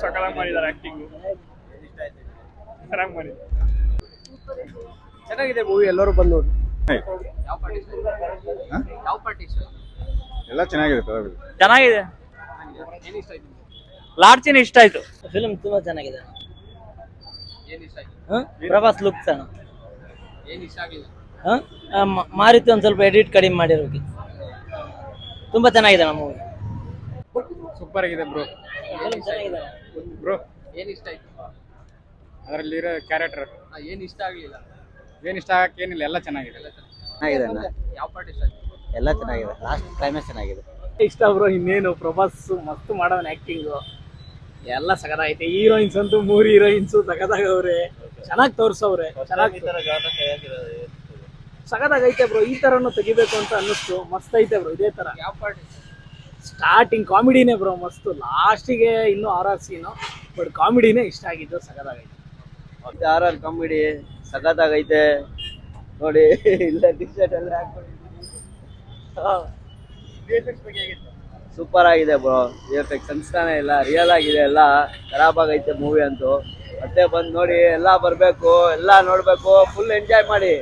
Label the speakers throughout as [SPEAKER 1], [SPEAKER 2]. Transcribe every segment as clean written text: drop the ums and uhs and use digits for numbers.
[SPEAKER 1] ಸಕಲಾಗಿ ಮಾಡಿದ್ದಾರೆ ಆಕ್ಟಿಂಗ್ ಚೆನ್ನಾಗಿ ಮಾಡಿದ್ದಾರೆ.
[SPEAKER 2] ಚೆನ್ನಾಗಿದೆ ಮೂವಿ, ಎಲ್ಲರೂ ಬಂದು ನೋಡಿ.
[SPEAKER 3] ಎಲ್ಲ ಚೆನ್ನಾಗಿದೆ.
[SPEAKER 4] ಚೆನ್ನಾಗಿದೆ. ಲಾಡ್ಚಿನ ಇಷ್ಟ ಆಯ್ತು. ಫಿಲ್ಮ್ ತುಂಬಾ ಚೆನ್ನಾಗಿದೆ. ಪ್ರಭಾಸ್ ಲುಕ್ ಮಾರುತಿ ಒಂದ್ ಸ್ವಲ್ಪ ಎಡಿಟ್ ಕಡಿಮೆ ಮಾಡಿರೋಕೆ ತುಂಬಾ ಚೆನ್ನಾಗಿದೆ ನಮ್ಮ ಮೂವಿ.
[SPEAKER 1] ಸೂಪರ್ ಆಗಿದೆ ಬ್ರೋ. ಬ್ರೋ
[SPEAKER 2] ಏನ್ ಇಷ್ಟ ಆಯ್ತು?
[SPEAKER 1] ಅದರಲ್ಲಿರೋ ಕ್ಯಾರೆಕ್ಟರ್
[SPEAKER 2] ಏನ್ ಇಷ್ಟ ಆಗ್ಲಿಲ್ಲ?
[SPEAKER 1] ಏನ್ ಇಷ್ಟ ಆಗಕ್ಕೆ ಏನಿಲ್ಲ, ಎಲ್ಲ ಚೆನ್ನಾಗಿದೆ.
[SPEAKER 2] ಯಾವ ಪಾರ್ಟ್ ಇಷ್ಟ ಆಯ್ತು?
[SPEAKER 4] ಎಲ್ಲ ಚೆನ್ನಾಗಿದೆ. ಲಾಸ್ಟ್ ಕ್ಲೈಮ್ಯಾಕ್ಸ್ ಚೆನ್ನಾಗಿದೆ.
[SPEAKER 1] ಇಷ್ಟ ಬ್ರೋ. ಇನ್ನೇನು ಪ್ರಭಾಸ್ ಮಸ್ತ್ ಮಾಡೋನ್ ಆಕ್ಟಿಂಗ್ ಎಲ್ಲ ಸಗದಾಗೈತೆ. ಹೀರೋಯಿನ್ಸ್ ಅಂತೂ 3 ಹೀರೋಯಿನ್ಸ್ ಸಗದಾಗವ್ರೆ, ಚೆನ್ನಾಗಿ ತೋರ್ಸವ್ರೆ, ಚೆನ್ನಾಗಿ ಸಗದಾಗೈತೆ ಬ್ರೋ. ಈ ತರನು ತೆಗಿಬೇಕು ಅಂತ ಅನ್ನಿಸ್ತು. ಮಸ್ತ್ ಐತೆ ಬ್ರೋ. ಇದೇ ತರ
[SPEAKER 2] ಯಾವ ಪಾರ್ಟ್?
[SPEAKER 1] ಸ್ಟಾರ್ಟಿಂಗ್ ಕಾಮಿಡಿನೇ ಬ್ರೋ ಮಸ್ತ್. ಲಾಸ್ಟಿಗೆ ಇನ್ನೂ ಆರ್ ಸೀನು, ಬಟ್ ಕಾಮಿಡಿನೇ ಇಷ್ಟ ಆಗಿದ್ದು. ಸಗದಾಗೈತೆ.
[SPEAKER 4] ಆರ್ ಕಾಮಿಡಿ ಸಖತ್ತಾಗೈತೆ ನೋಡಿ. ಇಲ್ಲ ಟಿ ಶರ್ಟ್ ಎಲ್ಲ ಸೂಪರ್ ಆಗಿದೆ ಬ್ರೋ. ವಿಎಫ್ಎಕ್ಸ್ ಅನ್ಸ್ತಾನೆ ಇಲ್ಲ, ರಿಯಲ್ ಆಗಿದೆ. ಎಲ್ಲ ಖರಾಬ್ ಆಗೈತೆ ಮೂವಿ ಅಂತೂ. ಮತ್ತೆ ಬಂದು ನೋಡಿ, ಎಲ್ಲ ಬರಬೇಕು, ಎಲ್ಲ ನೋಡಬೇಕು, ಫುಲ್ ಎಂಜಾಯ್ ಮಾಡಿ.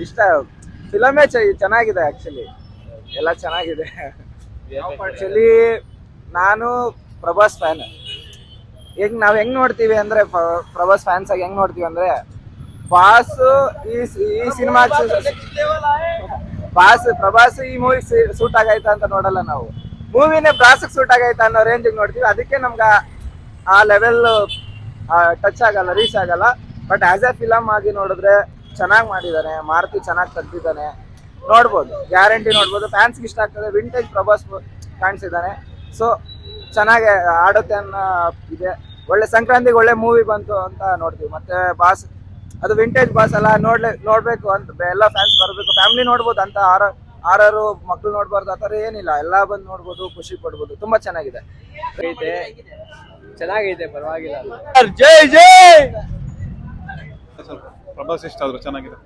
[SPEAKER 2] ಇಷ್ಟ ಫಿಲಮೇ ಚೆನ್ನಾಗಿದೆ. ಆಕ್ಚುಲಿ ಎಲ್ಲ ಚೆನ್ನಾಗಿದೆ. ಆಕ್ಚುಲಿ ನಾನು ಪ್ರಭಾಸ್ ಫ್ಯಾನ್. ನಾವ್ ಹೆಂಗ್ ನೋಡ್ತೀವಿ ಅಂದ್ರೆ, ಪ್ರಭಾಸ್ ಫ್ಯಾನ್ಸ್ ಆಗಿ ಹೆಂಗ್ ನೋಡ್ತೀವಿ ಅಂದ್ರೆ, ಬಾಸ್ ಈ ಸಿನಿಮಾ ಪ್ರಭಾಸ್ ಈ ಮೂವಿ ಸೂಟ್ ಆಗೈತಾ ಅಂತ ನೋಡಲ್ಲ ನಾವು. ಮೂವಿನೇ ಬ್ರಾಸ್ಗೆ ಸೂಟ್ ಆಗೈತಾ ಅನ್ನೋ ರೇಂಜಿಗೆ ನೋಡ್ತೀವಿ. ಅದಕ್ಕೆ ನಮ್ಗೆ ಆ ಲೆವೆಲ್ ಟಚ್ ಆಗಲ್ಲ, ರೀಚ್ ಆಗಲ್ಲ. ಬಟ್ ಆಸ್ ಎ ಫಿಲಮ್ ಆಗಿ ನೋಡಿದ್ರೆ ಚೆನ್ನಾಗಿ ಮಾಡಿದ್ದಾನೆ. ಮಾರುತಿ ಚೆನ್ನಾಗಿ ತೆಗ್ದಿದ್ದಾನೆ, ನೋಡ್ಬೋದು, ಗ್ಯಾರಂಟಿ ನೋಡ್ಬೋದು. ಫ್ಯಾನ್ಸ್ಗೆ ಇಷ್ಟ ಆಗ್ತದೆ. ವಿಂಟೇಜ್ ಪ್ರಭಾಸ್ ಕಾಣಿಸಿದ್ದಾನೆ. ಸೊ ಚೆನ್ನಾಗಿ ಆಡುತ್ತೆ ಅನ್ನೋ ಇದೆ. ಒಳ್ಳೆ ಸಂಕ್ರಾಂತಿಗೆ ಒಳ್ಳೆ ಮೂವಿ ಬಂತು ಅಂತ ನೋಡ್ತೀವಿ. ಮತ್ತೆ ಬಾಸ್ ಅದು ವಿಂಟೇಜ್ ಬಾಸ್ ಅಲ್ಲ, ನೋಡ್ಬೇಕು ಅಂತ ಎಲ್ಲ ಫ್ಯಾನ್ಸ್ ಬರಬೇಕು. ಫ್ಯಾಮಿಲಿ ನೋಡ್ಬೋದು ಅಂತ, ಆರಾರು ಮಕ್ಳು ನೋಡ್ಬಾರ್ದು ಆ ಥರ ಏನಿಲ್ಲ. ಎಲ್ಲ ಬಂದು ನೋಡ್ಬೋದು, ಖುಷಿ ಪಡ್ಬೋದು. ತುಂಬಾ ಚೆನ್ನಾಗಿದೆ. ಚೆನ್ನಾಗೈತೆ, ಪರವಾಗಿಲ್ಲ.
[SPEAKER 3] ಸ್ವಲ್ಪ ಪ್ರಭಾಸ್ ಇಷ್ಟ ಆದ್ರು ಚೆನ್ನಾಗಿದೆ.